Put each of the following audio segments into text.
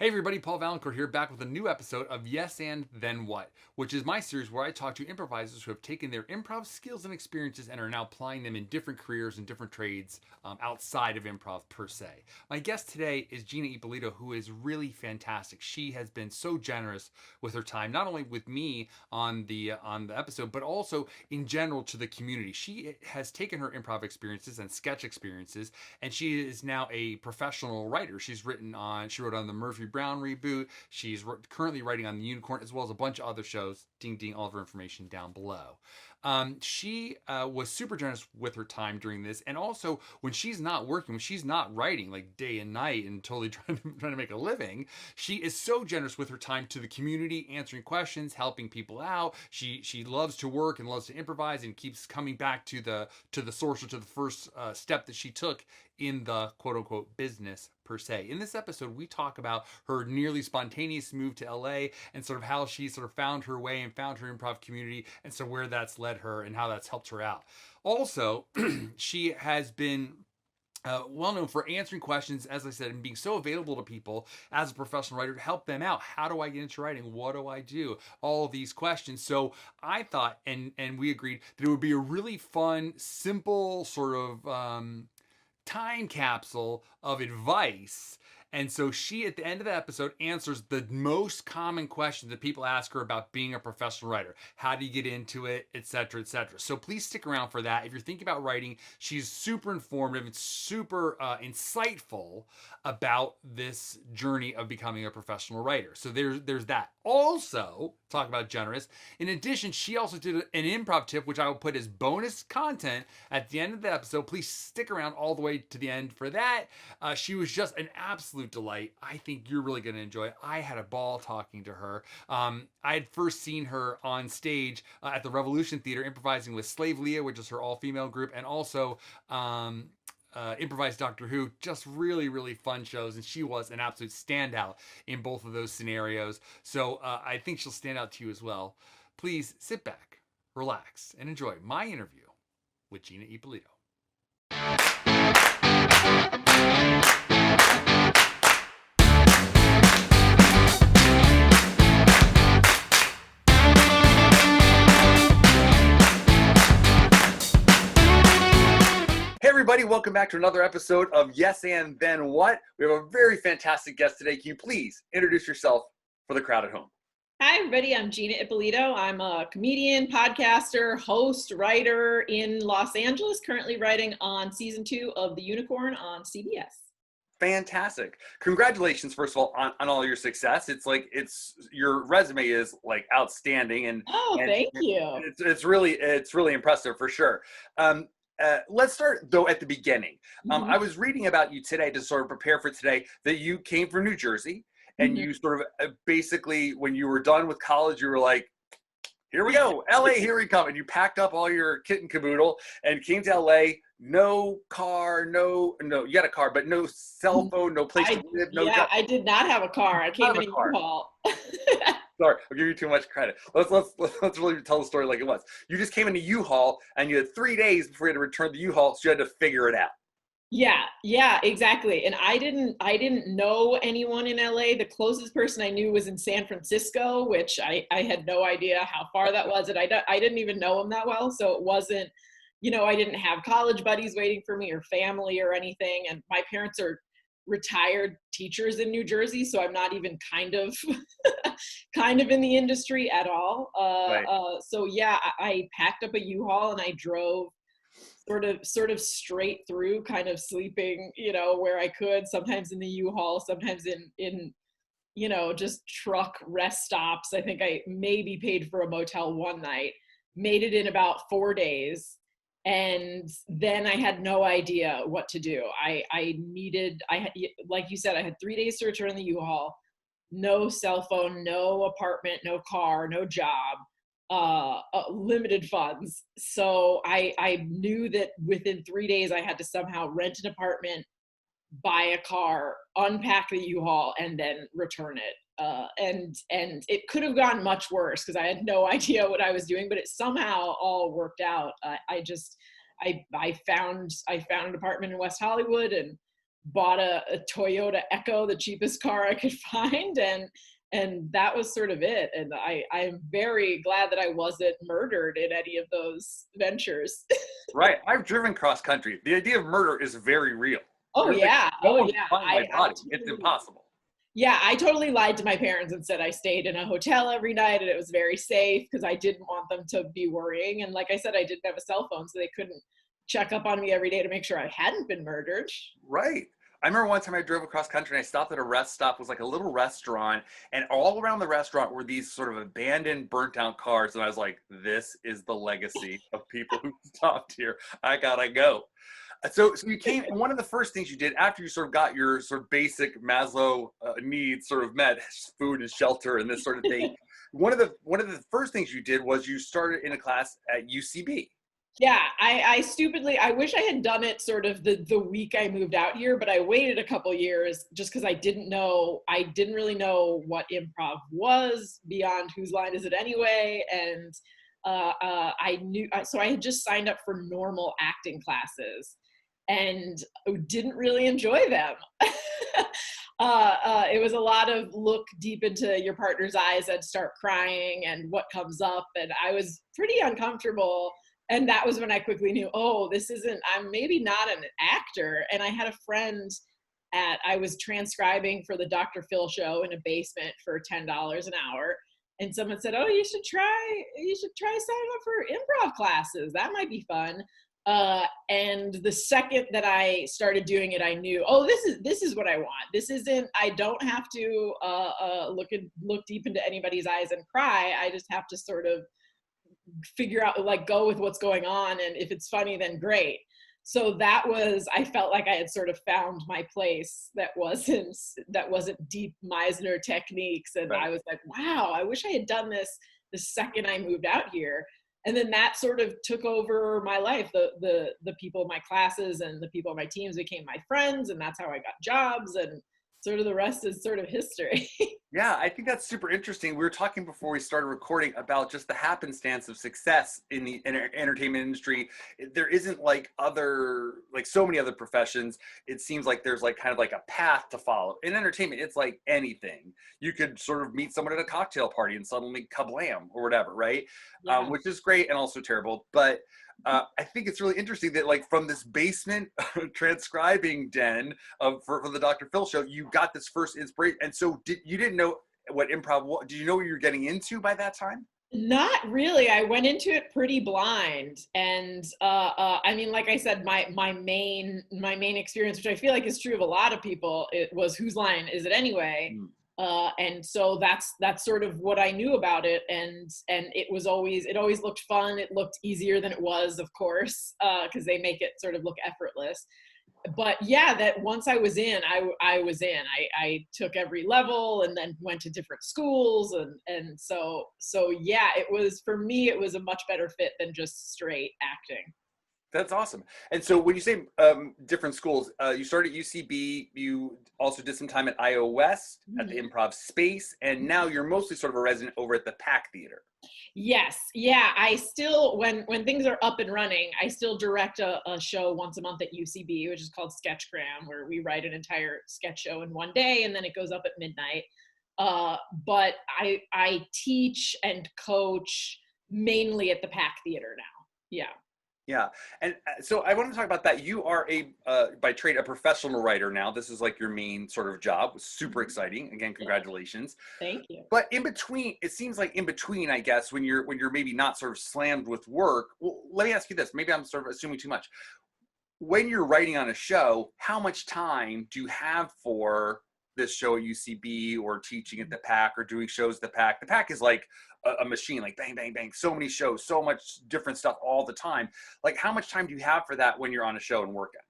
Hey everybody, Paul Vaillancourt here, back with a new episode of Yes and Then What, which is my series where I talk to improvisers who have taken their improv skills and experiences and are now applying them in different careers and different trades outside of improv per se. My guest today is Gina Ippolito, who is really fantastic. She has been so generous with her time, not only with me on the episode, but also in general to the community. She has taken her improv experiences and sketch experiences, and she is now a professional writer. She wrote on the Murphy Brown reboot. She's currently writing on the Unicorn, as well as a bunch of other shows. Ding ding, all of her information down below. She was super generous with her time during this, and also when she's not working, when she's not writing like day and night and totally trying to make a living, she is so generous with her time to the community, answering questions, helping people out. She loves to work and loves to improvise, and keeps coming back to the source, or to the first step that she took in the quote unquote business per se. In this episode, we talk about her nearly spontaneous move to LA and sort of how she sort of found her way and found her improv community, and so where that's led her and how that's helped her out. Also, she has been well known for answering questions, as I said, and being so available to people as a professional writer to help them out. How do I get into writing? What do I do? All of these questions. So I thought, and we agreed, that it would be a really fun, simple sort of time capsule of advice. And so she, at the end of the episode, answers the most common questions that people ask her about being a professional writer. How do you get into it, etc., etc. So please stick around for that. If you're thinking about writing, she's super informative and super insightful about this journey of becoming a professional writer. So there's that. Also, talk about generous. In addition, she also did an improv tip, which I will put as bonus content at the end of the episode. Please stick around all the way to the end for that. She was just an absolute delight. I think you're really going to enjoy it. I had a ball talking to her. I had first seen her on stage at the Revolution Theater improvising with Slave Leah, which is her all-female group, and also Improvised Doctor Who. Just really, really fun shows, and she was an absolute standout in both of those scenarios. So I think she'll stand out to you as well. Please sit back, relax, and enjoy my interview with Gina Ippolito. Hey everybody, welcome back to another episode of Yes and Then What. We have a very fantastic guest today. Can you please introduce yourself for the crowd at home? Hi everybody, I'm Gina Ippolito. I'm a comedian, podcaster, host, writer in Los Angeles, currently writing on season 2 of The Unicorn on CBS. Fantastic. Congratulations, first of all, on all your success. Your resume is like outstanding, and Thank you. It's really impressive for sure. Let's start though at the beginning. I was reading about you today to sort of prepare for today that you came from New Jersey, and you sort of basically, when you were done with college, you were like, here we go, LA, here we come. And you packed up all your kit and caboodle and came to LA. No car, no, you had a car, but no cell phone, no place to live, no job. I did not have a car. I came in a U-Haul. Sorry, I'll give you too much credit. Let's really tell the story like it was. You just came in a U-Haul, and you had 3 days before you had to return the U-Haul, so you had to figure it out. Yeah, exactly. And I didn't know anyone in LA. The closest person I knew was in San Francisco, which I had no idea how far that was, and I didn't even know him that well. So it wasn't, I didn't have college buddies waiting for me or family or anything. And my parents are retired teachers in New Jersey, so I'm not even kind of in the industry at all. Right. So yeah, I packed up a U-Haul and I drove sort of straight through, kind of sleeping, where I could, sometimes in the U-Haul, sometimes in just truck rest stops. I think I maybe paid for a motel one night, made it in about 4 days. And then I had no idea what to do. Like you said, I had 3 days to return the U-Haul, no cell phone, no apartment, no car, no job, limited funds. So I knew that within 3 days I had to somehow rent an apartment, buy a car, unpack the U-Haul, and then return it. And it could have gone much worse because I had no idea what I was doing, but it somehow all worked out. I found an apartment in West Hollywood and bought a Toyota Echo, the cheapest car I could find, and that was sort of it. And I'm very glad that I wasn't murdered in any of those ventures. Right. I've driven cross country. The idea of murder is very real. Oh There's like, yeah, no oh one yeah. can find my body. It's impossible. Yeah, I totally lied to my parents and said I stayed in a hotel every night and it was very safe because I didn't want them to be worrying. And like I said, I didn't have a cell phone, so they couldn't check up on me every day to make sure I hadn't been murdered. Right. I remember one time I drove across country and I stopped at a rest stop. It was like a little restaurant, and all around the restaurant were these sort of abandoned, burnt out cars. And I was like, this is the legacy of people who stopped here. I gotta go. So you came, and one of the first things you did after you sort of got your sort of basic Maslow needs sort of met, food and shelter and this sort of thing, one of the first things you did was you started in a class at UCB. Yeah, I stupidly, I wish I had done it sort of the week I moved out here, but I waited a couple years just because I didn't really know what improv was beyond Whose Line Is It Anyway? And so I had just signed up for normal acting classes and didn't really enjoy them. It was a lot of look deep into your partner's eyes and start crying and what comes up, and I was pretty uncomfortable. And that was when I quickly knew, oh, I'm maybe not an actor. And I had a friend I was transcribing for the Dr. Phil show in a basement for $10 an hour. And someone said, oh, you should try signing up for improv classes. That might be fun. And the second that I started doing it, I knew, oh, this is what I want. I don't have to look deep into anybody's eyes and cry. I just have to sort of figure out, like, go with what's going on, and if it's funny, then great. So I felt like I had sort of found my place that wasn't deep Meisner techniques, and Right. I was like, wow, I wish I had done this the second I moved out here. And then that sort of took over my life. The people in my classes and the people on my teams became my friends, and that's how I got jobs, and sort of the rest is sort of history. Yeah, I think that's super interesting. We were talking before we started recording about just the happenstance of success in the entertainment industry. There isn't like so many other professions. It seems like there's like kind of like a path to follow. In entertainment, it's like anything. You could sort of meet someone at a cocktail party and suddenly kablam or whatever, right? Yeah. Which is great and also terrible. But I think it's really interesting that like from this basement transcribing den for the Dr. Phil show, you got this first inspiration. And so you didn't know what improv was? Did you know what you were getting into by that time? Not really. I went into it pretty blind, and I mean, like I said, my main experience, which I feel like is true of a lot of people, it was Whose Line Is It Anyway? And so that's sort of what I knew about it, and it always looked fun. It looked easier than it was, of course, because they make it sort of look effortless. But yeah, that once I was in, I was in. I took every level and then went to different schools, and so yeah, for me it was a much better fit than just straight acting. That's awesome. And so when you say different schools, you started at UCB, you also did some time at IO West, at the Improv Space, and now you're mostly sort of a resident over at the PAC Theater. Yes. Yeah. I still, when things are up and running, I still direct a show once a month at UCB, which is called Sketchgram, where we write an entire sketch show in one day and then it goes up at midnight. But I teach and coach mainly at the PAC Theater now. Yeah. Yeah. And so I want to talk about that. You are by trade, a professional writer now. This is like your main sort of job. Super exciting. Again, congratulations. Thank you. But in between, it seems like in between, I guess, when you're maybe not sort of slammed with work. Well, let me ask you this. Maybe I'm sort of assuming too much. When you're writing on a show, how much time do you have for this show at UCB or teaching at the PAC or doing shows at the PAC? The PAC is like a machine, like bang, bang, bang, so many shows, so much different stuff all the time. Like how much time do you have for that when you're on a show and working?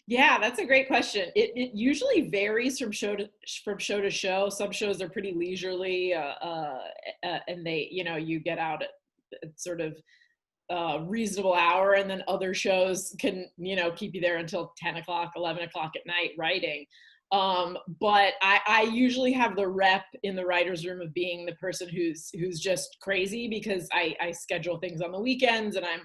Yeah, that's a great question. It usually varies from show to show. Some shows are pretty leisurely, and they, you get out at sort of reasonable hour, and then other shows can, keep you there until 10 o'clock, 11 o'clock at night writing. But I usually have the rep in the writer's room of being the person who's just crazy because I schedule things on the weekends and I'm,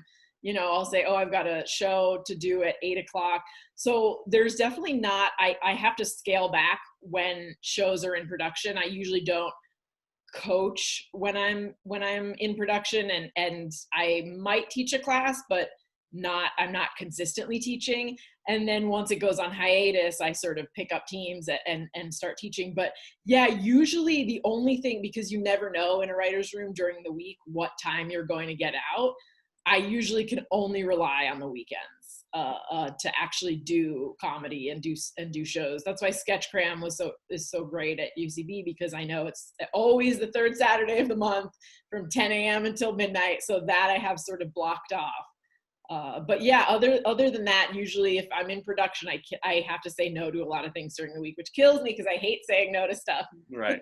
I'll say, oh, I've got a show to do at 8 o'clock. So there's definitely not, I have to scale back when shows are in production. I usually don't coach when I'm in production, and I might teach a class, but I'm not consistently teaching. And then once it goes on hiatus, I sort of pick up teams and start teaching. But yeah, usually the only thing, because you never know in a writer's room during the week what time you're going to get out, I usually can only rely on the weekends to actually do comedy and do shows. That's why Sketchcram is so great at UCB, because I know it's always the third Saturday of the month from 10 a.m. until midnight. So that I have sort of blocked off. But yeah, other than that, usually if I'm in production, I have to say no to a lot of things during the week, which kills me because I hate saying no to stuff. Right.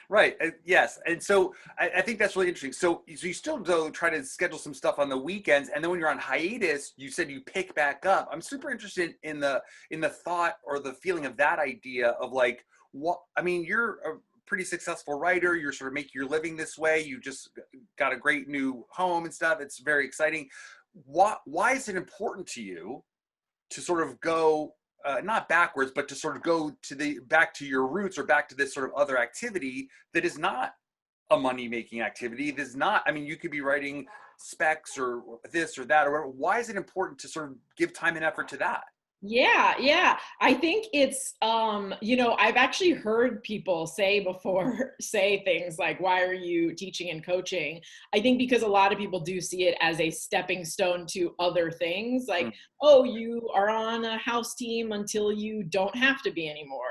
Right. Yes. And so I think that's really interesting. So you still though try to schedule some stuff on the weekends, and then when you're on hiatus, you said you pick back up. I'm super interested in the thought or the feeling of that idea of like, what, I mean, you're a pretty successful writer. You're sort of making your living this way. You just got a great new home and stuff. It's very exciting. Why is it important to you to sort of go not backwards, but to sort of go to back to your roots, or back to this sort of other activity that is not a money-making activity? That is not, I mean, you could be writing specs or this or that, or whatever. Why is it important to sort of give time and effort to that? Yeah. I think it's, I've actually heard people say things like, why are you teaching and coaching? I think because a lot of people do see it as a stepping stone to other things, like, oh, you are on a house team until you don't have to be anymore.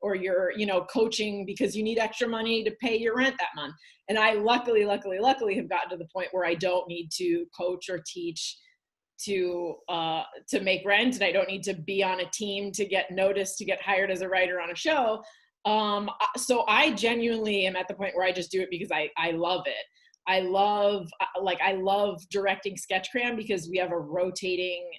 Or you're coaching because you need extra money to pay your rent that month. And I luckily have gotten to the point where I don't need to coach or teach to make rent, and I don't need to be on a team to get noticed, to get hired as a writer on a show. So I genuinely am at the point where I just do it because I love it. I love directing Sketchcram because we have a rotating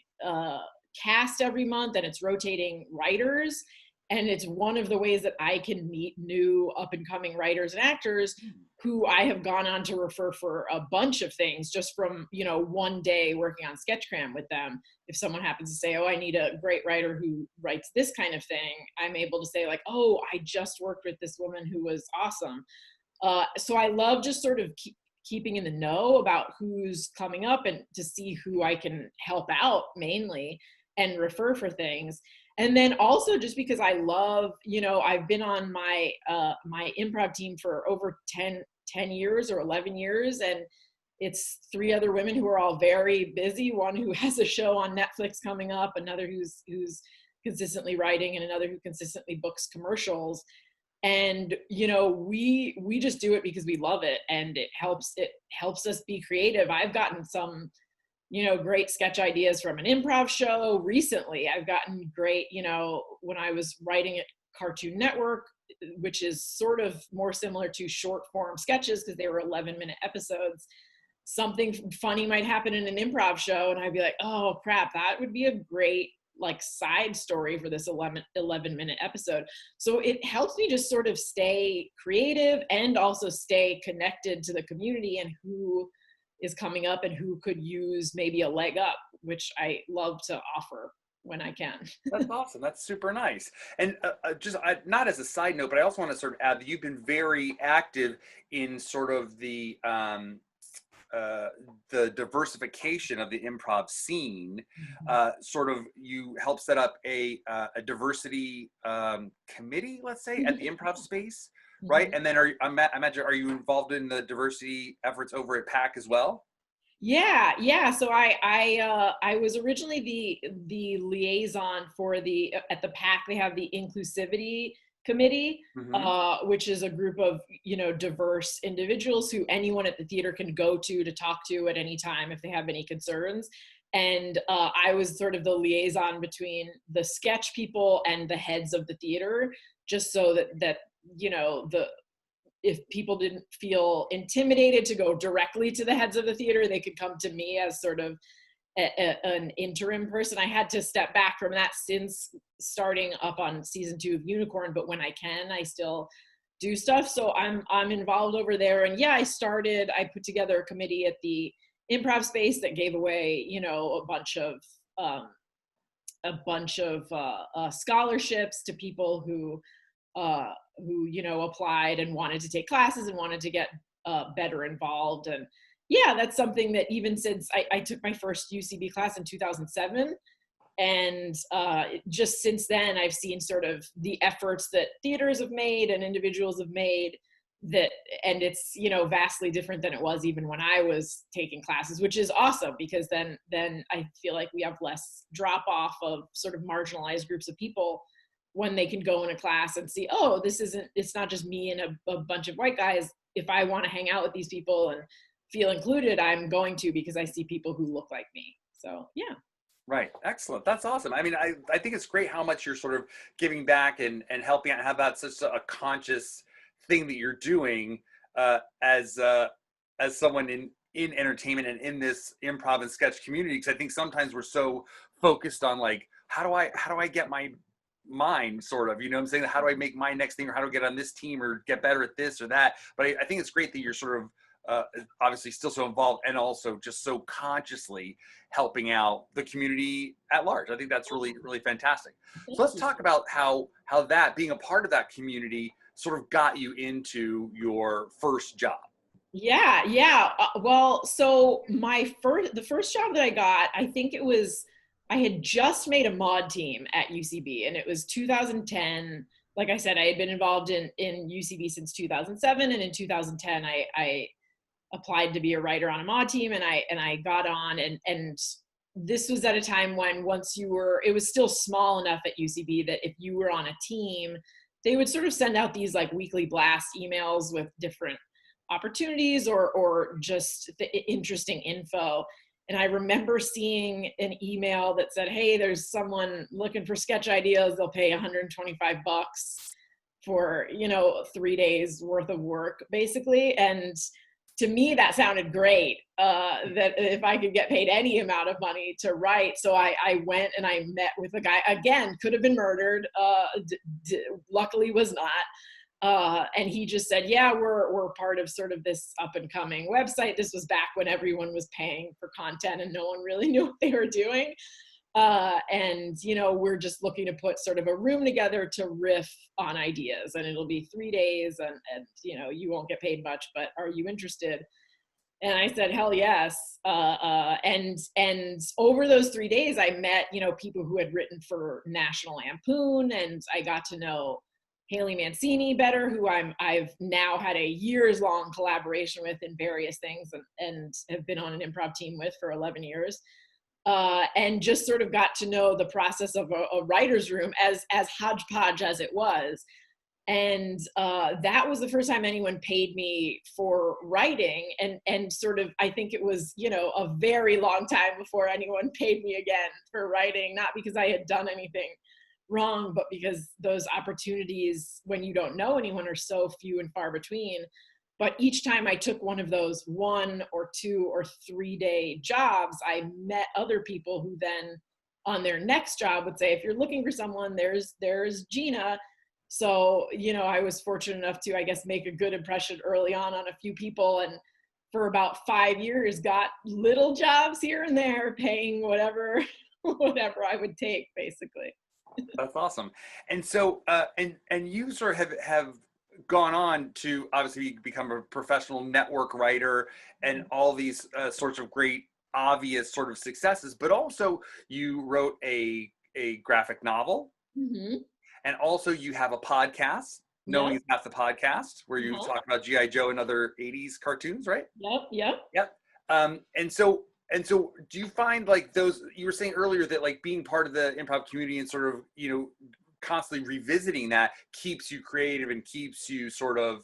cast every month, and it's rotating writers. And it's one of the ways that I can meet new up and coming writers and actors who I have gone on to refer for a bunch of things just from, one day working on Sketchcram with them. If someone happens to say, oh, I need a great writer who writes this kind of thing, I'm able to say like, oh, I just worked with this woman who was awesome. So I love just sort of keeping in the know about who's coming up and to see who I can help out mainly and refer for things. And then also just because I love, I've been on my improv team for over 10 years or 11 years. And it's 3 other women who are all very busy. One who has a show on Netflix coming up, another who's consistently writing, and another who consistently books commercials. And, we just do it because we love it, and it helps us be creative. I've gotten some great sketch ideas from an improv show recently. I've gotten great, when I was writing at Cartoon Network, which is sort of more similar to short form sketches because they were 11-minute episodes. Something funny might happen in an improv show, and I'd be like, oh crap, that would be a great like side story for this 11-minute episode. So it helps me just sort of stay creative and also stay connected to the community and who is coming up and who could use maybe a leg up, which I love to offer when I can. That's awesome. That's super nice. And not as a side note, but I also want to sort of add that you've been very active in sort of the diversification of the improv scene. Sort of, you help set up a diversity committee, let's say, at the improv space. Right. And then I imagine, are you involved in the diversity efforts over at PAC as well? Yeah. So I was originally the liaison for at the PAC, they have the inclusivity committee, which is a group of, diverse individuals who anyone at the theater can go to talk to at any time if they have any concerns. And I was sort of the liaison between the sketch people and the heads of the theater, just so that if people didn't feel intimidated to go directly to the heads of the theater, they could come to me as sort of an interim person. I had to step back from that since starting up on season 2 of Unicorn, but when I can, I still do stuff. So I'm involved over there. And yeah, I put together a committee at the improv space that gave away, you know, a bunch of scholarships to people who, you know, applied and wanted to take classes and wanted to get better involved. And yeah, that's something that even since I took my first UCB class in 2007, and just since then, I've seen sort of the efforts that theaters have made and individuals have made that, and it's, you know, vastly different than it was even when I was taking classes, which is awesome, because then I feel like we have less drop off of sort of marginalized groups of people when they can go in a class and see, oh, it's not just me and a bunch of white guys. If I want to hang out with these people and feel included, I'm going to, because I see people who look like me. So yeah. Right. Excellent. That's awesome. I mean, I think it's great how much you're sort of giving back and helping out, have that such a conscious thing that you're doing as someone in entertainment and in this improv and sketch community. Because I think sometimes we're so focused on like, how do I get my mind, sort of, you know what I'm saying? How do I make my next thing, or how do I get on this team or get better at this or that? But I think it's great that you're sort of obviously still so involved and also just so consciously helping out the community at large. I think that's really, really fantastic. So let's talk about how that, being a part of that community, sort of got you into your first job. Yeah. Well, so the first job that I got, I think I had just made a mod team at UCB, and it was 2010. Like I said, I had been involved in UCB since 2007, and in 2010, I applied to be a writer on a mod team, and I got on, and this was at a time when it was still small enough at UCB that if you were on a team, they would sort of send out these like weekly blast emails with different opportunities or just interesting info. And I remember seeing an email that said, hey, there's someone looking for sketch ideas. They'll pay $125 for, you know, 3 days worth of work, basically. And to me, that sounded great, that if I could get paid any amount of money to write. So I went and I met with a guy, again, could have been murdered, luckily was not. And he just said, yeah, we're part of sort of this up and coming website. This was back when everyone was paying for content and no one really knew what they were doing. And, you know, we're just looking to put sort of a room together to riff on ideas, and it'll be 3 days, and you know, you won't get paid much, but are you interested? And I said, hell yes. And over those 3 days, I met, you know, people who had written for National Lampoon, and I got to know Haley Mancini better, who I've now had a years-long collaboration with in various things, and have been on an improv team with for 11 years. And just sort of got to know the process of a writer's room, as hodgepodge as it was. And that was the first time anyone paid me for writing. And sort of, I think it was, you know, a very long time before anyone paid me again for writing, not because I had done anything wrong, but because those opportunities, when you don't know anyone, are so few and far between. But each time I took one of those 1 or 2 or 3 day jobs, I met other people who then on their next job would say, if you're looking for someone, there's Gina. So, you know, I was fortunate enough to, I guess, make a good impression early on a few people. And for about 5 years, got little jobs here and there, paying whatever I would take, basically. That's awesome. And so, and you sort of have gone on to obviously become a professional network writer and all these sorts of great obvious sort of successes, but also you wrote a graphic novel, Mm-hmm. and also you have a podcast, Knowing Yep. Is Half the Podcast, where you Uh-huh. talk about G.I. Joe and other 80s cartoons, right? Yep. And so do you find like those, you were saying earlier that like being part of the improv community and sort of, you know, constantly revisiting that keeps you creative and keeps you sort of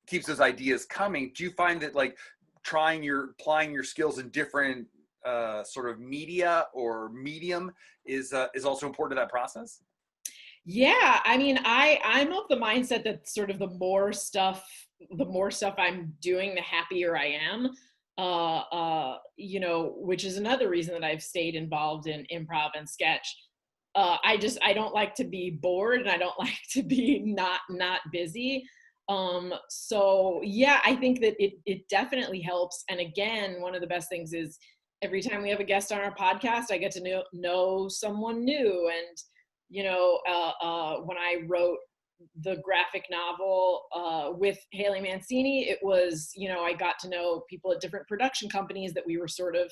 keeps those ideas coming? Do you find that like applying your skills in different sort of media or medium is also important to that process? Yeah, I mean, I'm of the mindset that sort of the more stuff I'm doing, the happier I am. You know, which is another reason that I've stayed involved in improv and sketch. I don't like to be bored, and I don't like to be not busy. So yeah, I think that it definitely helps. And again, one of the best things is every time we have a guest on our podcast, I get to know someone new. And, when I wrote the graphic novel with Haley Mancini, it was, I got to know people at different production companies that we were sort of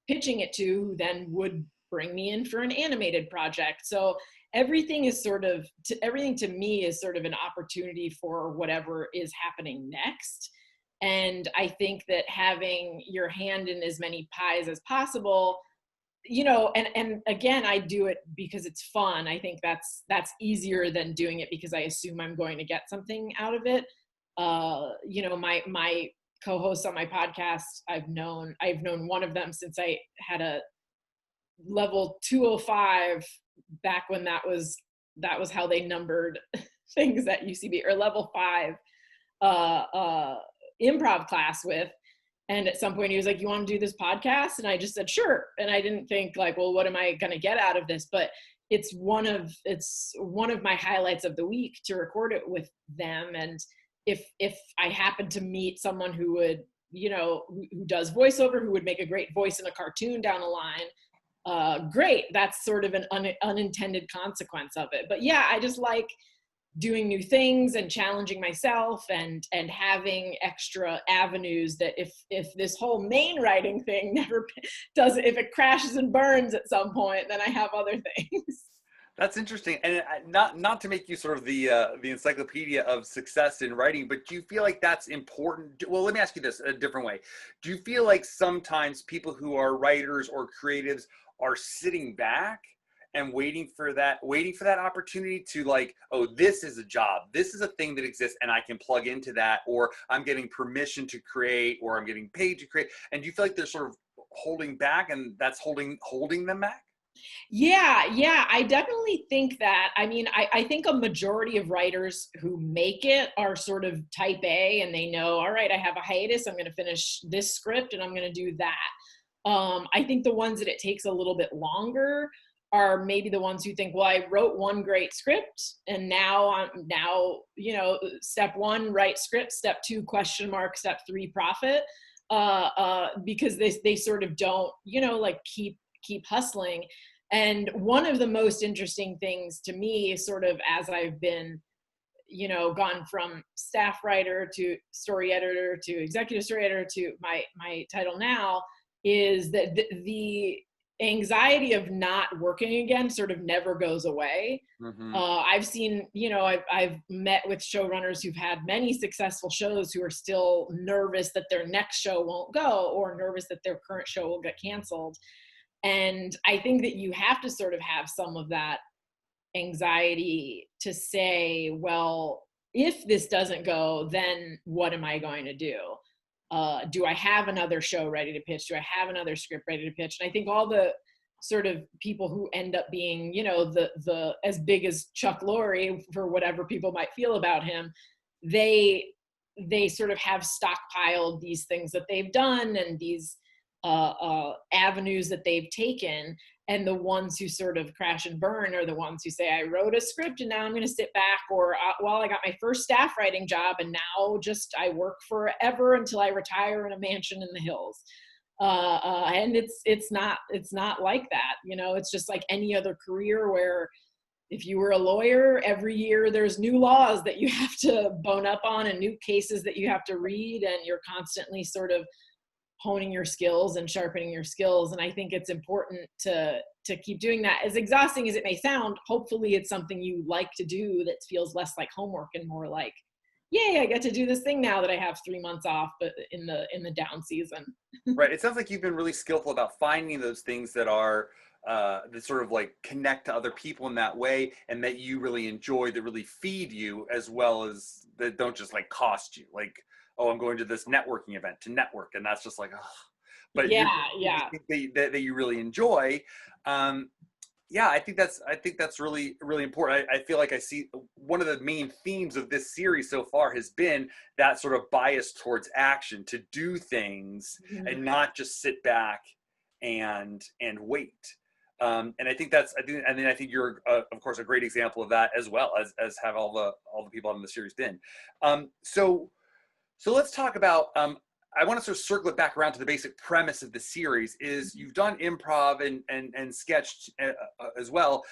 pitching it to, who then would bring me in for an animated project. So everything to me is sort of an opportunity for whatever is happening next. And I think that having your hand in as many pies as possible, and again, I do it because it's fun. I think that's easier than doing it because I assume I'm going to get something out of it. My co-hosts on my podcast, I've known one of them since I had a level 205 back when that was how they numbered things at UCB, or level 5 improv class with. And at some point he was like, "You want to do this podcast?" And I just said, "Sure." And I didn't think like, well, what am I going to get out of this? But it's one of my highlights of the week to record it with them. And if I happen to meet someone who would, who does voiceover, who would make a great voice in a cartoon down the line, great. That's sort of an unintended consequence of it. But yeah, I just like doing new things and challenging myself and having extra avenues that if this whole main writing thing never does, if it crashes and burns at some point, then I have other things. That's interesting. And not to make you sort of the encyclopedia of success in writing, but do you feel like that's important? Well, let me ask you this a different way. Do you feel like sometimes people who are writers or creatives are sitting back and waiting for that opportunity to like, oh, this is a job, this is a thing that exists and I can plug into that, or I'm getting permission to create, or I'm getting paid to create? And do you feel like they're sort of holding back and that's holding them back? Yeah, I definitely think that. I mean, I think a majority of writers who make it are sort of type A, and they know, all right, I have a hiatus, I'm going to finish this script and I'm going to do that. I think the ones that it takes a little bit longer are maybe the ones who think, well, I wrote one great script and now step 1, write script, step 2, question mark, step 3, profit. Because they sort of don't, like keep hustling. And one of the most interesting things to me, sort of as I've been, gone from staff writer to story editor to executive story editor to my title now, is that the anxiety of not working again sort of never goes away. Mm-hmm. I've seen, I've met with showrunners who've had many successful shows who are still nervous that their next show won't go, or nervous that their current show will get canceled. And I think that you have to sort of have some of that anxiety to say, well, if this doesn't go, then what am I going to do? Do I have another show ready to pitch? Do I have another script ready to pitch? And I think all the sort of people who end up being, the as big as Chuck Lorre, for whatever people might feel about him, they sort of have stockpiled these things that they've done and these avenues that they've taken. And the ones who sort of crash and burn are the ones who say, I wrote a script and now I'm going to sit back, or I got my first staff writing job and now just I work forever until I retire in a mansion in the hills. And it's not like that. It's just like any other career where if you were a lawyer, every year there's new laws that you have to bone up on and new cases that you have to read, and you're constantly sort of honing your skills and sharpening your skills. And I think it's important to keep doing that. As exhausting as it may sound, hopefully it's something you like to do that feels less like homework and more like, yay, I get to do this thing now that I have 3 months off, but in the down season. Right. It sounds like you've been really skillful about finding those things that are that sort of like connect to other people in that way, and that you really enjoy, that really feed you, as well as that don't just like cost you. Like, oh, I'm going to this networking event to network, and that's just like, oh. But yeah. that you really enjoy. Yeah, I think that's really, really important. I feel like I see one of the main themes of this series so far has been that sort of bias towards action, to do things and not just sit back and wait. And I think I think you're of course a great example of that, as well as have all the people on the series been. So let's talk about, I want to sort of circle it back around to the basic premise of the series. Is you've done improv and sketched as well.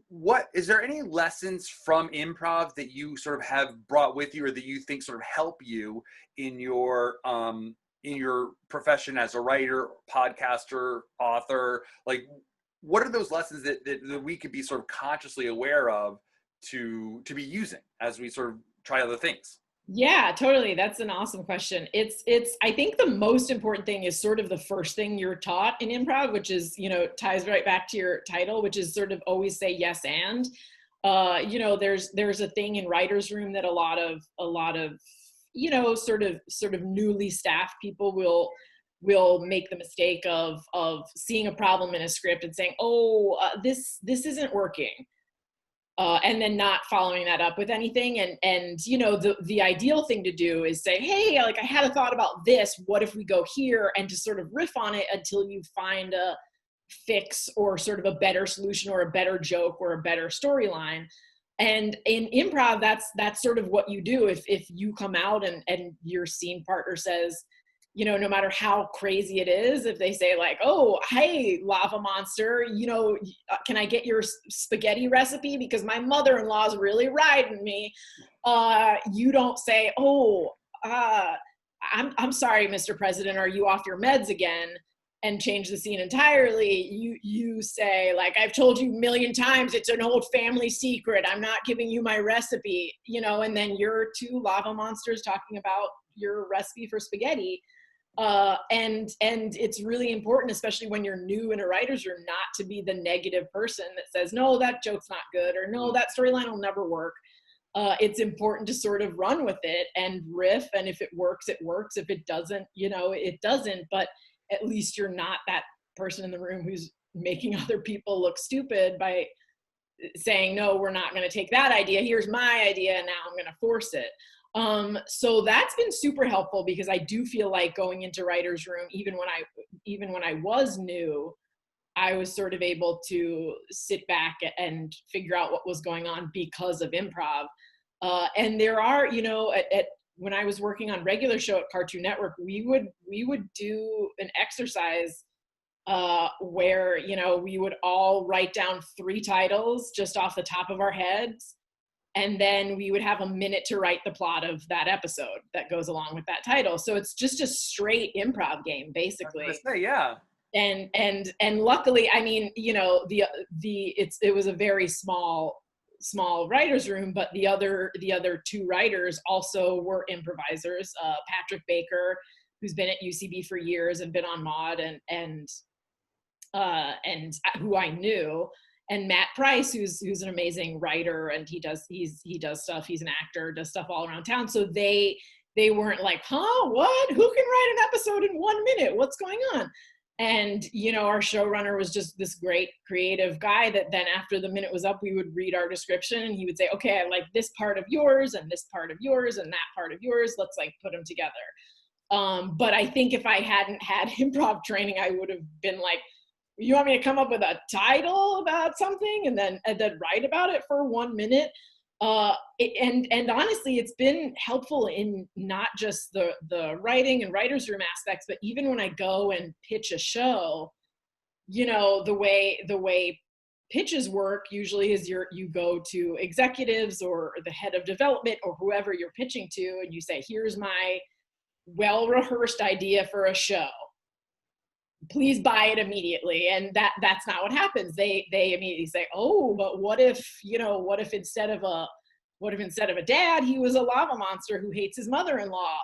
What is there any lessons from improv that you sort of have brought with you, or that you think sort of help you in your profession as a writer, podcaster, author? Like, what are those lessons that we could be sort of consciously aware of to be using as we sort of try other things? Yeah, totally. That's an awesome question. I think the most important thing is sort of the first thing you're taught in improv, which is, ties right back to your title, which is sort of always say yes and. There's a thing in writer's room that a lot of sort of newly staffed people will make the mistake of seeing a problem in a script and saying, this isn't working. And then not following that up with anything. And the ideal thing to do is say, hey, like, I had a thought about this. What if we go here? And to sort of riff on it until you find a fix or sort of a better solution or a better joke or a better storyline. And in improv, that's sort of what you do. If you come out and your scene partner says, no matter how crazy it is, if they say like, oh, hey, lava monster, can I get your spaghetti recipe? Because my mother-in-law's really riding me. You don't say, I'm sorry, Mr. President, are you off your meds again? And change the scene entirely. You say, like, I've told you a million times, it's an old family secret. I'm not giving you my recipe, and then you're two lava monsters talking about your recipe for spaghetti. And it's really important, especially when you're new in a writer's room, not to be the negative person that says, no, that joke's not good, or no, that storyline will never work. It's important to sort of run with it and riff. And if it works, it works. If it doesn't, it doesn't. But at least you're not that person in the room who's making other people look stupid by saying, no, we're not going to take that idea. Here's my idea. And now I'm going to force it. So that's been super helpful, because I do feel like going into writer's room, even when I was new, I was sort of able to sit back and figure out what was going on because of improv. And there are, when I was working on regular show at Cartoon Network, we would do an exercise where, we would all write down 3 titles just off the top of our heads. And then we would have a minute to write the plot of that episode that goes along with that title. So it's just a straight improv game, basically. Yeah. And luckily, I mean, it was a very small writer's room, but the other 2 writers also were improvisers. Patrick Baker, who's been at UCB for years and been on Maude, and who I knew, and Matt Price, who's an amazing writer, and he does stuff. He's an actor, does stuff all around town. So they weren't like, what? Who can write an episode in 1 minute? What's going on? And, our showrunner was just this great creative guy that then after the minute was up, we would read our description and he would say, okay, I like this part of yours and this part of yours and that part of yours. Let's like put them together. But I think if I hadn't had improv training, I would have been like, you want me to come up with a title about something and then write about it for 1 minute? And honestly, it's been helpful in not just the writing and writer's room aspects, but even when I go and pitch a show, the way pitches work usually is you go to executives or the head of development or whoever you're pitching to, and you say, here's my well-rehearsed idea for a show. Please buy it immediately. And that's not what happens. They immediately say, oh, but what if instead of a dad, he was a lava monster who hates his mother-in-law?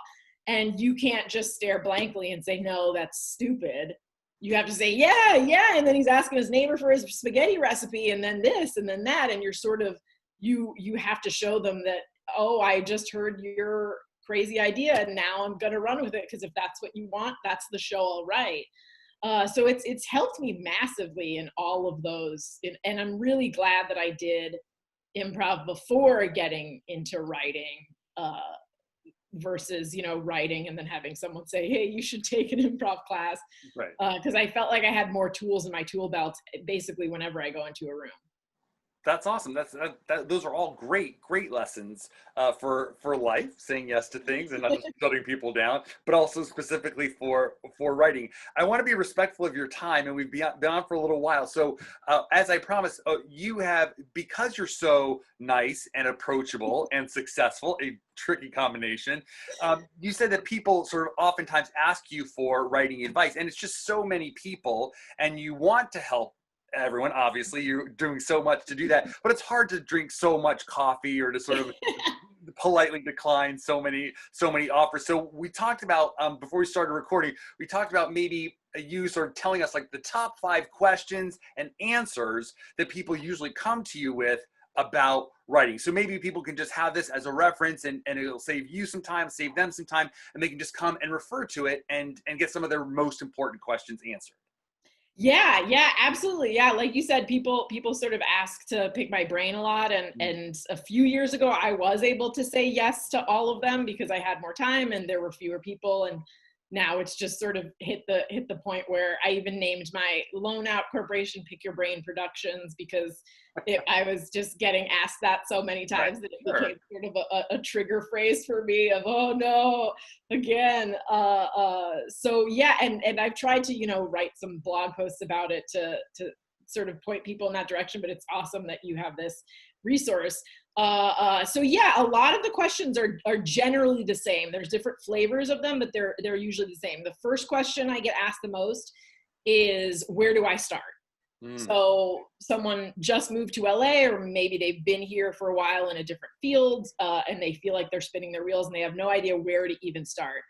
And you can't just stare blankly and say, no, that's stupid. You have to say, yeah. And then he's asking his neighbor for his spaghetti recipe, and then this, and then that. And you're sort of, you have to show them that, oh, I just heard your crazy idea and now I'm going to run with it. Because if that's what you want, that's the show I'll write. So it's helped me massively in all of those. And I'm really glad that I did improv before getting into writing, versus, you know, writing and then having someone say, hey, you should take an improv class. Right. Because I felt like I had more tools in my tool belt basically whenever I go into a room. That's awesome. Those are all great lessons for life, saying yes to things and not just shutting people down, but also specifically for writing. I want to be respectful of your time, and we've been on for a little while. So as I promised, you have, because you're so nice and approachable and successful, a tricky combination. You said that people sort of oftentimes ask you for writing advice, and it's just so many people, and you want to help everyone. Obviously, you're doing so much to do that, but it's hard to drink so much coffee or to sort of politely decline so many offers. So we talked about, before we started recording, we talked about maybe you sort of telling us like the top 5 questions and answers that people usually come to you with about writing. So maybe people can just have this as a reference, and it'll save you some time, save them some time, and they can just come and refer to it and get some of their most important questions answered. Yeah, absolutely. Yeah, like you said, people sort of ask to pick my brain a lot, and a few years ago I was able to say yes to all of them because I had more time and there were fewer people, and now it's just sort of hit the point where I even named my loan out corporation Pick Your Brain Productions because I was just getting asked that so many times that it became sort of a trigger phrase for me of, oh no, again. So yeah, and I've tried to, you know, write some blog posts about it to sort of point people in that direction, but it's awesome that you have this resource. So yeah, a lot of the questions are generally the same. There's different flavors of them, but they're usually the same. The first question I get asked the most is, where do I start? So someone just moved to LA, or maybe they've been here for a while in a different field, and they feel like they're spinning their wheels and they have no idea where to even start.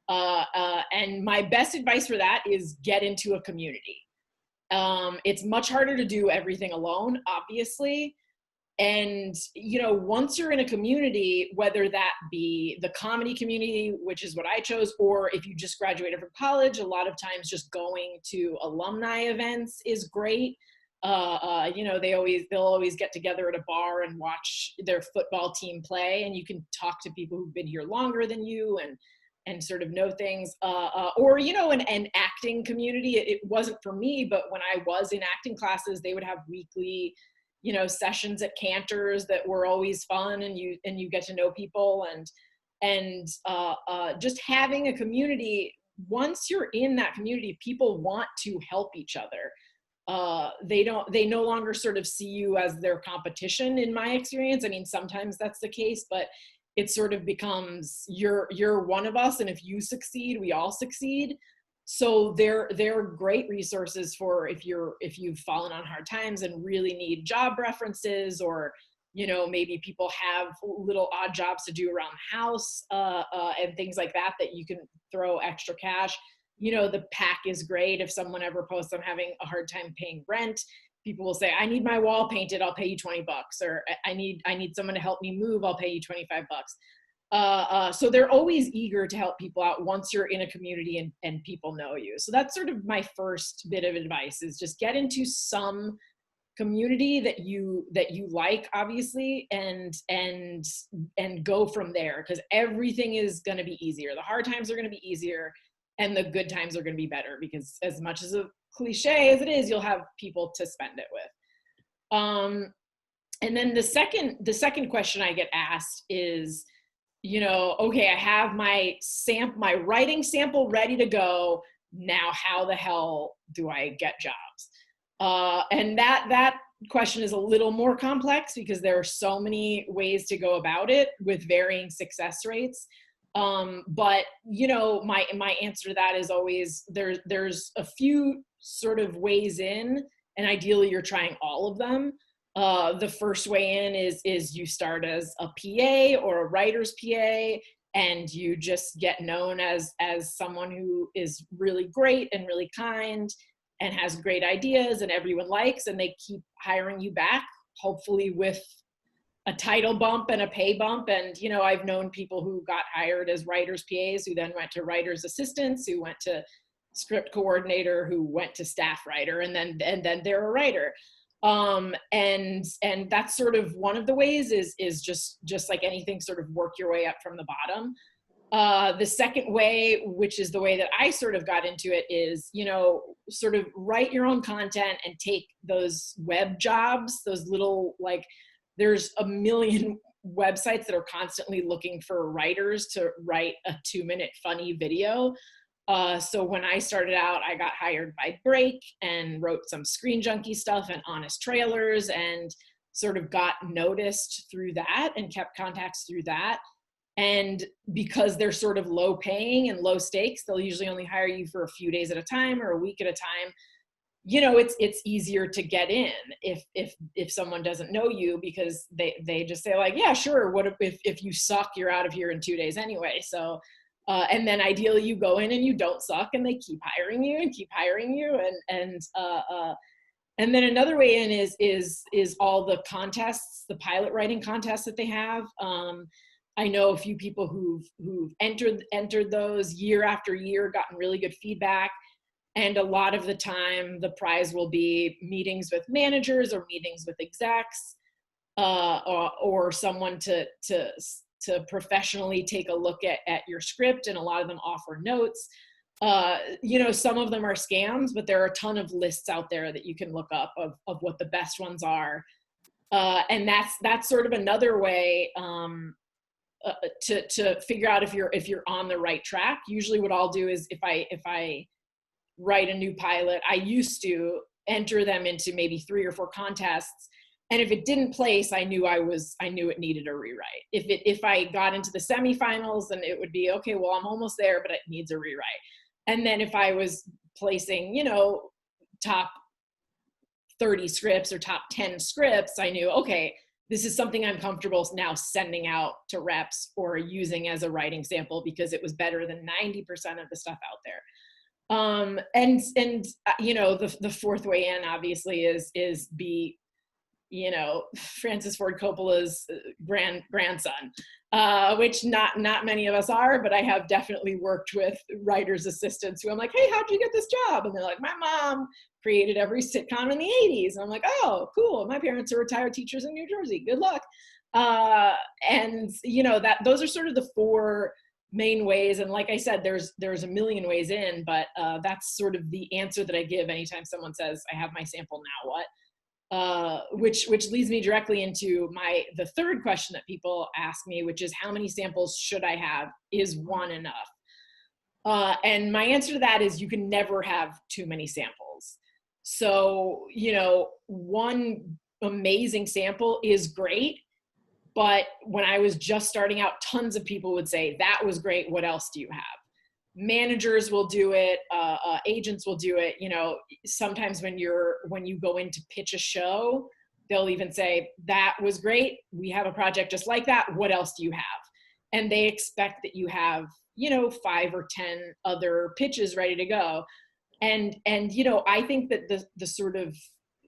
And my best advice for that is get into a community. It's much harder to do everything alone, obviously. And, you know, once you're in a community, whether that be the comedy community, which is what I chose, or if you just graduated from college, a lot of times just going to alumni events is great. You know, they'll always get together at a bar and watch their football team play, and you can talk to people who've been here longer than you and sort of know things. Or, you know, an acting community. It wasn't for me, but when I was in acting classes, they would have weekly, you know, sessions at Cantor's that were always fun, and you get to know people, and just having a community. Once you're in that community, people want to help each other. They no longer sort of see you as their competition, in my experience. I mean, sometimes that's the case, but it sort of becomes you're one of us, and if you succeed, we all succeed. So they're great resources for if you've fallen on hard times and really need job references, or, you know, maybe people have little odd jobs to do around the house, and things like that you can throw extra cash. You know, the PAC is great. If someone ever posts, I'm having a hard time paying rent, people will say, I need my wall painted, I'll pay you $20, or I need someone to help me move, I'll pay you $25. So they're always eager to help people out once you're in a community and people know you. So that's sort of my first bit of advice, is just get into some community that you like, obviously, and go from there, because everything is going to be easier. The hard times are going to be easier, and the good times are going to be better, because as much as a cliche as it is, you'll have people to spend it with. And then the second question I get asked is, you know, okay, I have my writing sample ready to go. Now, how the hell do I get jobs? And that question is a little more complex, because there are so many ways to go about it with varying success rates. But, you know, my answer to that is always there's a few sort of ways in, and ideally you're trying all of them. The first way in is you start as a PA or a writer's PA, and you just get known as someone who is really great and really kind and has great ideas and everyone likes, and they keep hiring you back, hopefully with a title bump and a pay bump. And, you know, I've known people who got hired as writer's PAs who then went to writer's assistants, who went to script coordinator, who went to staff writer, and then they're a writer. And that's sort of one of the ways is just like anything, sort of work your way up from the bottom. The second way, which is the way that I sort of got into it, is, sort of write your own content and take those web jobs, those little, like, there's a million websites that are constantly looking for writers to write a 2-minute funny video. So when I started out, I got hired by Break and wrote some Screen Junkie stuff and Honest Trailers, and sort of got noticed through that and kept contacts through that. And because they're sort of low paying and low stakes, they'll usually only hire you for a few days at a time or a week at a time. It's easier to get in if someone doesn't know you, because they just say, like, yeah, sure. What if you suck, you're out of here in 2 days anyway. So, and then ideally you go in and you don't suck, and they keep hiring you and keep hiring you. And then another way in is all the contests, the pilot writing contests that they have. I know a few people who've entered those year after year, gotten really good feedback. And a lot of the time, the prize will be meetings with managers or meetings with execs, or someone to professionally take a look at your script. And a lot of them offer notes. Some of them are scams, but there are a ton of lists out there that you can look up of what the best ones are. And that's sort of another way to figure out if you're on the right track. Usually what I'll do is if I write a new pilot, I used to enter them into maybe 3 or 4 contests. And if it didn't place, I knew it needed a rewrite. If I got into the semifinals, then it would be, okay, well, I'm almost there, but it needs a rewrite. And then if I was placing, top 30 scripts or top 10 scripts, I knew, okay, this is something I'm comfortable now sending out to reps or using as a writing sample, because it was better than 90% of the stuff out there. The fourth way in, obviously, is be, Francis Ford Coppola's grandson, which not many of us are, but I have definitely worked with writers' assistants who I'm like, hey, how'd you get this job? And they're like, my mom created every sitcom in the 80s. And I'm like, oh, cool. My parents are retired teachers in New Jersey. Good luck. Those are sort of the 4 main ways. And like I said, there's a million ways in, but that's sort of the answer that I give anytime someone says, I have my sample, now what? Which leads me directly into the third question that people ask me, which is, how many samples should I have? Is 1 enough? And my answer to that is, you can never have too many samples. So, 1 amazing sample is great. But when I was just starting out, tons of people would say, that was great. What else do you have? Managers will do it. Agents will do it. Sometimes when you go in to pitch a show, they'll even say, that was great. We have a project just like that. What else do you have? And they expect that you have, 5 or 10 other pitches ready to go. And I think that the sort of,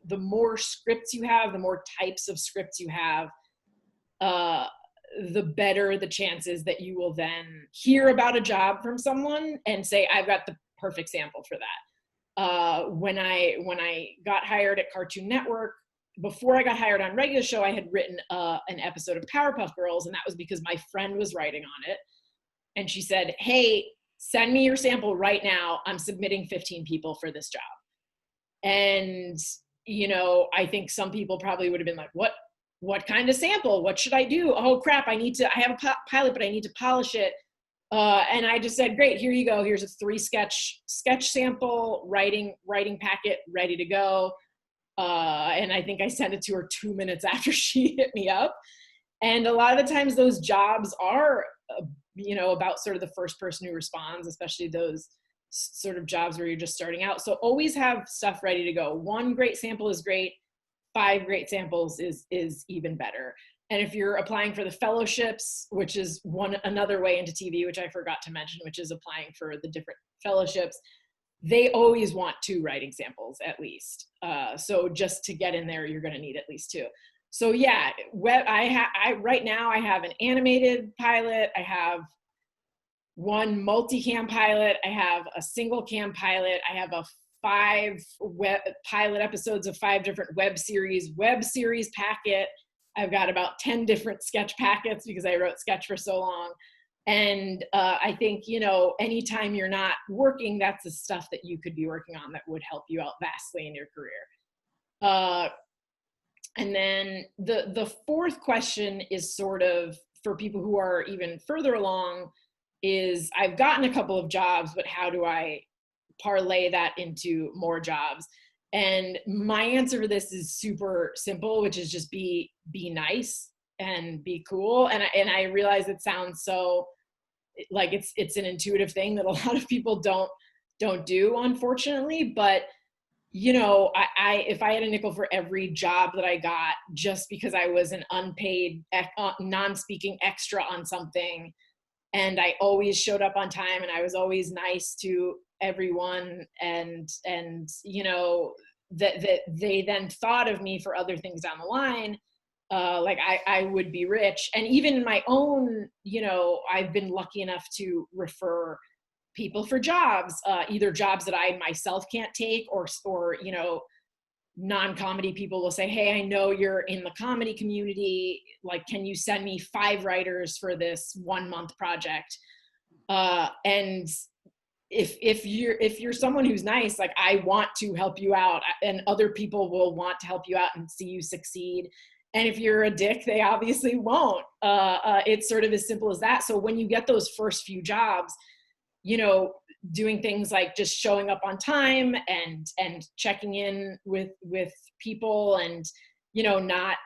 the more scripts you have, the more types of scripts you have, the better the chances that you will then hear about a job from someone and say, I've got the perfect sample for that. When I got hired at Cartoon Network, before I got hired on regular show, I had written an episode of Powerpuff Girls, and that was because my friend was writing on it. And she said, hey, send me your sample right now. I'm submitting 15 people for this job. And, I think some people probably would have been like, what kind of sample? What should I do? Oh crap, I have a pilot, but I need to polish it. And I just said, great, here you go. Here's a 3 sketch sample, writing packet, ready to go. And I think I sent it to her 2 minutes after she hit me up. And a lot of the times those jobs are, about sort of the first person who responds, especially those sort of jobs where you're just starting out. So always have stuff ready to go. 1 great sample is great. 5 great samples is even better. And if you're applying for the fellowships, which is another way into TV, which I forgot to mention, which is applying for the different fellowships, they always want 2 writing samples at least. So just to get in there, you're going to need at least 2. So yeah, right now I have an animated pilot. I have 1 multicam pilot. I have a single cam pilot. I have a 5 pilot episodes of 5 different web series packet. I've got about 10 different sketch packets because I wrote sketch for so long. And I think, you know, anytime you're not working, that's the stuff that you could be working on that would help you out vastly in your career. And then the fourth question is sort of for people who are even further along is, I've gotten a couple of jobs, but how do I parlay that into more jobs? And my answer to this is super simple, which is just be nice and be cool. And I realize it sounds so like it's an intuitive thing that a lot of people don't do, unfortunately. But you know, I if I had a nickel for every job that I got just because I was an unpaid non-speaking extra on something, and I always showed up on time and I was always nice to everyone, and you know, that they then thought of me for other things down the line, like I would be rich. And even in my own, you know, I've been lucky enough to refer people for jobs, either jobs that I myself can't take, or you know, non-comedy people will say, hey, I know you're in the comedy community, like, can you send me 5 writers for this 1-month project? And if you're someone who's nice, like, I want to help you out, and other people will want to help you out and see you succeed. And if you're a dick, they obviously won't. It's sort of as simple as that. So when you get those first few jobs, you know, doing things like just showing up on time and checking in with people, and, you know, not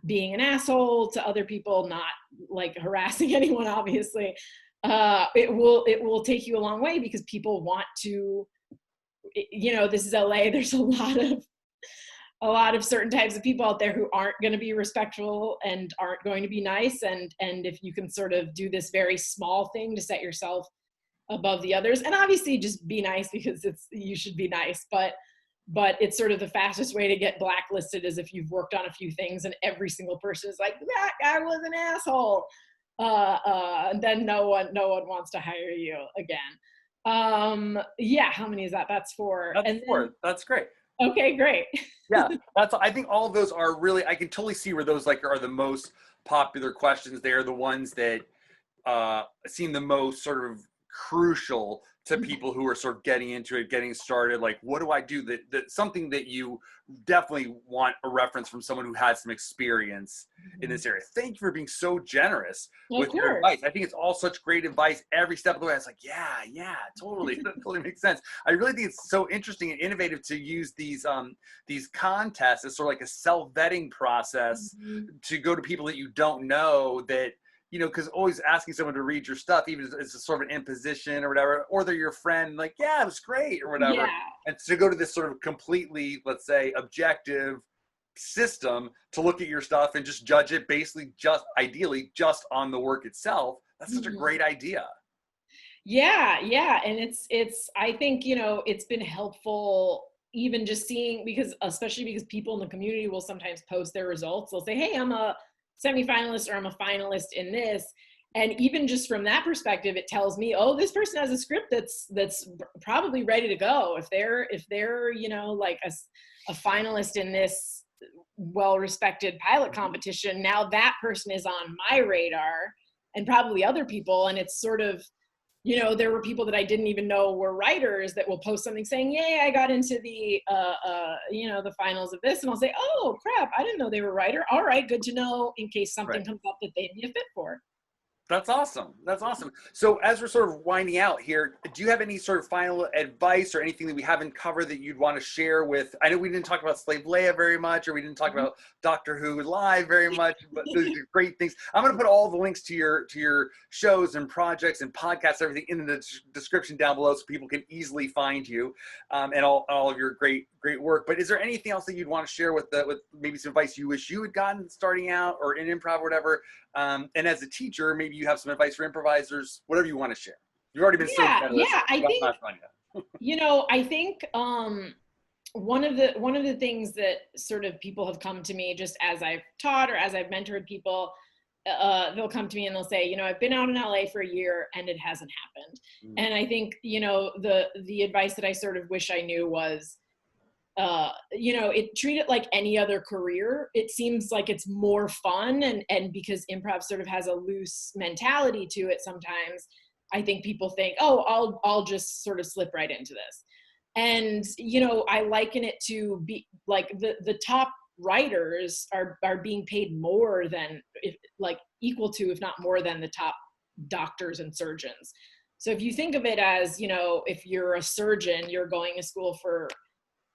being an asshole to other people, not like harassing anyone, obviously, it will take you a long way, because people want to, you know, this is LA, there's a lot of certain types of people out there who aren't going to be respectful and aren't going to be nice. And if you can sort of do this very small thing to set yourself above the others, and obviously just be nice because you should be nice, but it's sort of the fastest way to get blacklisted is if you've worked on a few things and every single person is like, that guy was an asshole. And then no one wants to hire you again. Yeah. How many is that? That's 4. That's 4. That's great. Okay, great. Yeah, I think all of those are really, I can totally see where those like are the most popular questions. They're the ones that seem the most sort of crucial to people who are sort of getting into it, getting started. Like, what do I do? That something that you definitely want a reference from someone who has some experience in this area. Thank you for being so generous with your advice. I think it's all such great advice every step of the way. I was like, yeah, totally. That totally makes sense. I really think it's so interesting and innovative to use these contests as sort of like a self-vetting process to go to people that you don't know, that, you know, because always asking someone to read your stuff, even if it's a sort of an imposition or whatever, or they're your friend, like, yeah, it was great or whatever. Yeah. And to go to this sort of completely, let's say, objective system to look at your stuff and just judge it basically ideally just on the work itself, that's such a great idea. Yeah. And it's, I think, you know, it's been helpful even just seeing, especially because people in the community will sometimes post their results. They'll say, hey, I'm a semi-finalist or I'm a finalist in this. And even just from that perspective, it tells me, oh, this person has a script that's probably ready to go. If they're, you know, like a finalist in this well-respected pilot competition, now that person is on my radar, and probably other people. And it's sort of, you know, there were people that I didn't even know were writers that will post something saying, yay, I got into the, you know, the finals of this. And I'll say, oh, crap, I didn't know they were a writer. All right, good to know in case something comes up that they'd be a fit for. That's awesome. That's awesome. So as we're sort of winding out here, do you have any sort of final advice or anything that we haven't covered that you'd want to share with, I know we didn't talk about Slave Leia very much, or we didn't talk about Doctor Who Live very much, but those are great things. I'm going to put all the links to your shows and projects and podcasts, everything in the description down below so people can easily find you and all of your great work. But is there anything else that you'd want to share with maybe some advice you wish you had gotten starting out or in improv or whatever? And as a teacher, maybe you have some advice for improvisers, whatever you want to share. You've already been so generous. Yeah, I think, you know, I think one of the things that sort of people have come to me just as I've taught or as I've mentored people, they'll come to me and they'll say, you know, I've been out in LA for a year and it hasn't happened. And I think, you know, the advice that I sort of wish I knew was, treat it like any other career. It seems like it's more fun, and because improv sort of has a loose mentality to it sometimes, I think people think, oh, I'll just sort of slip right into this. And, I liken it to be like the top writers are being paid more than, equal to, if not more than, the top doctors and surgeons. So if you think of it as, if you're a surgeon, you're going to school for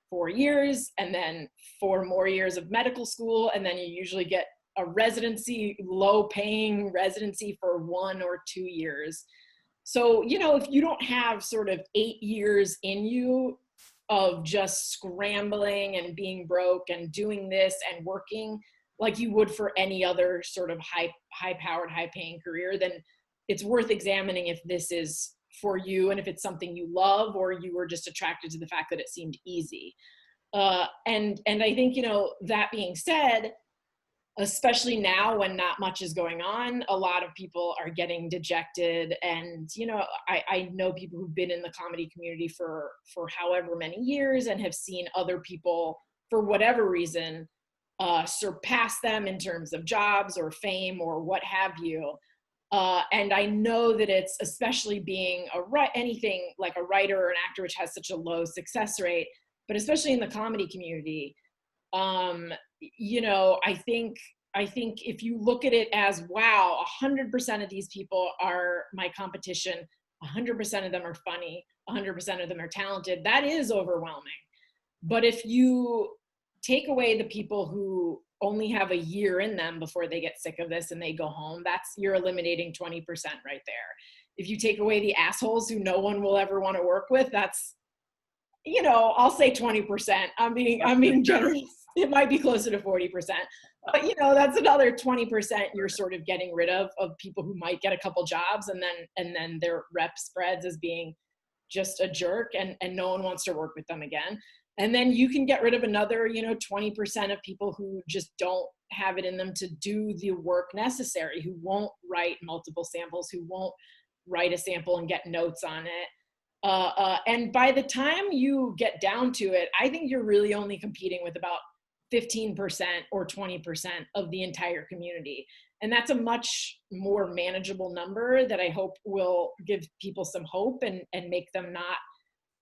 4 years and then 4 more years of medical school, and then you usually get a residency, low paying residency for 1 or 2 years. So, if you don't have sort of 8 years in you of just scrambling and being broke and doing this and working like you would for any other sort of high powered, high paying career, then it's worth examining if this is for you and if it's something you love, or you were just attracted to the fact that it seemed easy. And I think, that being said, especially now when not much is going on, a lot of people are getting dejected. And, I know people who've been in the comedy community for however many years and have seen other people, for whatever reason, surpass them in terms of jobs or fame or what have you. And I know that it's, especially being anything like a writer or an actor, which has such a low success rate, but especially in the comedy community, I think if you look at it as, wow, 100% of these people are my competition, 100% of them are funny, 100% of them are talented, that is overwhelming. But if you take away the people who only have a year in them before they get sick of this and they go home, you're eliminating 20% right there. If you take away the assholes who no one will ever want to work with, that's, I'll say 20%. I'm being generous. It might be closer to 40%, but that's another 20% you're sort of getting rid of people who might get a couple jobs and then their rep spreads as being just a jerk and no one wants to work with them again. And then you can get rid of another, 20% of people who just don't have it in them to do the work necessary, who won't write multiple samples, who won't write a sample and get notes on it. And by the time you get down to it, I think you're really only competing with about 15% or 20% of the entire community. And that's a much more manageable number that I hope will give people some hope and make them not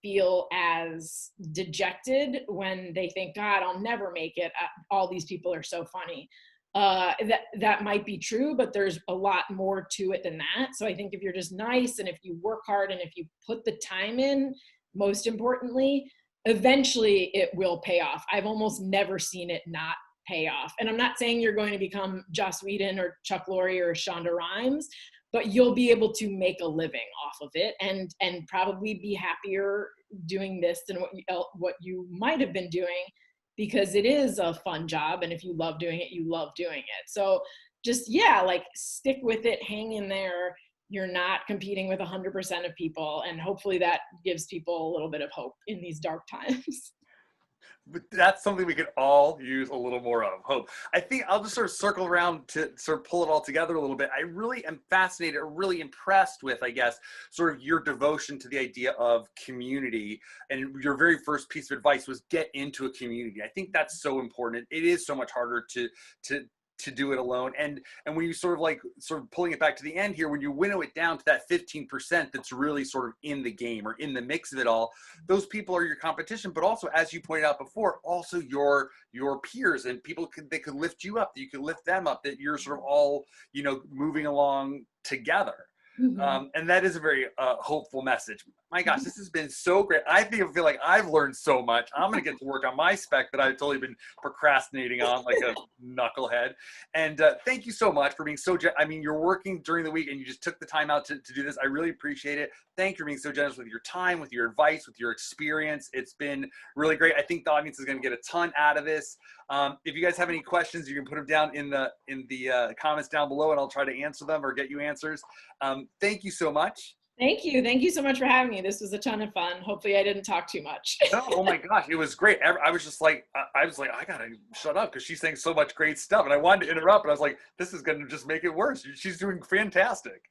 feel as dejected when they think, God, I'll never make it. All these people are so funny. That might be true, but there's a lot more to it than that. So I think if you're just nice and if you work hard and if you put the time in, most importantly, eventually it will pay off. I've almost never seen it not pay off. And I'm not saying you're going to become Joss Whedon or Chuck Lorre or Shonda Rhimes, but you'll be able to make a living off of it and probably be happier doing this than what you might have been doing, because it is a fun job. And if you love doing it, you love doing it. So just, stick with it, hang in there. You're not competing with 100% of people. And hopefully that gives people a little bit of hope in these dark times. But that's something we could all use a little more of, hope. I think I'll just sort of circle around to sort of pull it all together a little bit. I really am fascinated or really impressed with, I guess, sort of your devotion to the idea of community. And your very first piece of advice was get into a community. I think that's so important. It is so much harder to do it alone. And when you sort of pulling it back to the end here, when you winnow it down to that 15% that's really sort of in the game or in the mix of it all, those people are your competition, but also, as you pointed out before, also your peers and people they could lift you up, that you could lift them up, that you're sort of all, moving along together. Mm-hmm. And that is a very hopeful message. My gosh, this has been so great. I feel like I've learned so much. I'm going to get to work on my spec that I've totally been procrastinating on like a knucklehead. And thank you so much for being so, you're working during the week and you just took the time out to do this. I really appreciate it. Thank you for being so generous with your time, with your advice, with your experience. It's been really great. I think the audience is going to get a ton out of this. If you guys have any questions, you can put them down in the comments down below and I'll try to answer them or get you answers. Thank you so much. Thank you. Thank you so much for having me. This was a ton of fun. Hopefully I didn't talk too much. No, oh my gosh, it was great. I was just like, I was like, I gotta shut up because she's saying so much great stuff, and I wanted to interrupt, but I was like, this is gonna just make it worse. She's doing fantastic.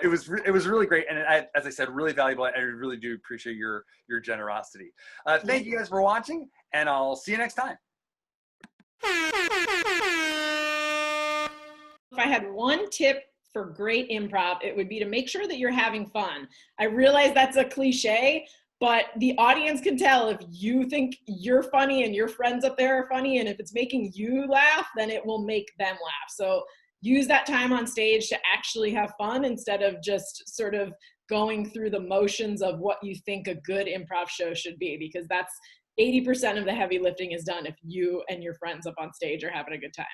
It was really great, and as I said, really valuable. I really do appreciate your generosity. Thank you guys for watching, and I'll see you next time. If I had one tip for great improv, it would be to make sure that you're having fun. I realize that's a cliche, but the audience can tell if you think you're funny and your friends up there are funny, and if it's making you laugh, then it will make them laugh. So use that time on stage to actually have fun instead of just sort of going through the motions of what you think a good improv show should be, because that's 80% of the heavy lifting is done if you and your friends up on stage are having a good time.